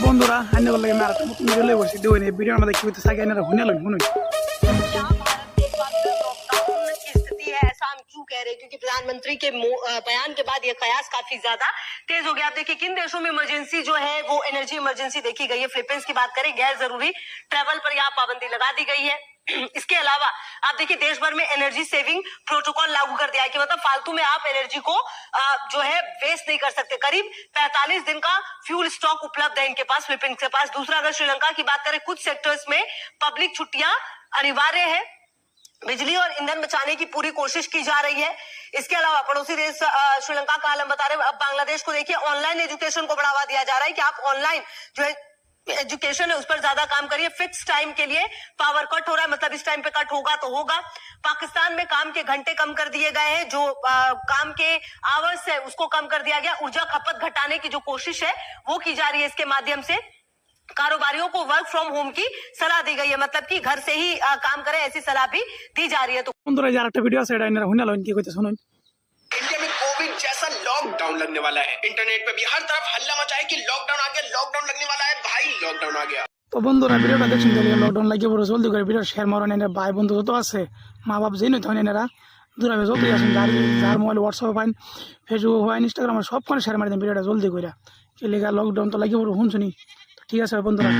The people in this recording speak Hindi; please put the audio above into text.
বন্ধুরা আইনে বলে আমি আর নতুন ভিডিও লই বসি দিও নি ভিডিও আমাদের কি হইতে থাকে না হুনে লই শুনুন। क्या भारत एक बार फिर लॉकडाउन की स्थिति है, ऐसा हम क्यों कह रहे हैं? क्योंकि प्रधानमंत्री के बयान के बाद ये कयास काफी ज्यादा तेज हो गया। आप देखिए किन देशों में इमरजेंसी जो है वो एनर्जी इमरजेंसी देखी गई है। फिलीपींस की बात करें, गैर जरूरी ट्रैवल पर यहाँ पाबंदी लगा दी गई है। इसके अलावा आप देखिए देश भर में एनर्जी सेविंग प्रोटोकॉल लागू कर दिया है कि मतलब फालतू में आप एनर्जी को जो है वेस्ट नहीं कर सकते। करीब 45 दिन का फ्यूल स्टॉक उपलब्ध है इनके पास, फिलीपींस के पास। दूसरा, अगर श्रीलंका की बात करें, कुछ सेक्टर्स में पब्लिक छुट्टियां अनिवार्य है। बिजली और ईंधन बचाने की पूरी कोशिश की जा रही है। इसके अलावा पड़ोसी देश श्रीलंका का हाल हम बता रहे हैं। अब बांग्लादेश को देखिए, ऑनलाइन एजुकेशन को बढ़ावा दिया जा रहा है कि आप ऑनलाइन जो है एजुकेशन है उस पर ज्यादा काम करिए। फिक्स टाइम के लिए पावर कट हो रहा है, मतलब इस टाइम पे कट होगा तो होगा। पाकिस्तान में काम के घंटे कम कर दिए गए हैं, जो काम के आवर्स है उसको कम कर दिया गया। ऊर्जा खपत घटाने की जो कोशिश है वो की जा रही है। इसके माध्यम से कारोबारियों को वर्क फ्रॉम होम की सलाह दी गई है, मतलब कि घर से ही काम करें, ऐसी सलाह भी दी जा रही है। तो বন্ধুরা যার একটা ভিডিও আছে এটা আইনে হুনে লই কি কইতে শুনুন। इंडिया में कोविड जैसा लॉकडाउन लगने वाला है। इंटरनेट पे भी हर तरफ हल्ला मचा है कि लॉकडाउन आ गया, लॉकडाउन लगने वाला है। भाई लॉकडाउन आ गया। তো বন্ধুরা ভিডিওটা দেখছেন তাহলে লকডাউন লাগিয়ে পড়ে জলদি করে ভিডিও শেয়ার মারুন। এনে ভাই বন্ধু যত আছে মা বাপ যেই নয় এনারা দূরাবে যতই আসেন যার মোবাইল হোয়াটসঅ্যাপে পাইন, ফেসবুক পাইন, ইনস্টাগ্রামে সবখানে শেয়ার মারি দেন ভিডিওটা জলদি করে। কি লেগা লকডাউন তো লাগিয়ে পড়ে শুনছুনি। ঠিক আছে বন্ধুরা।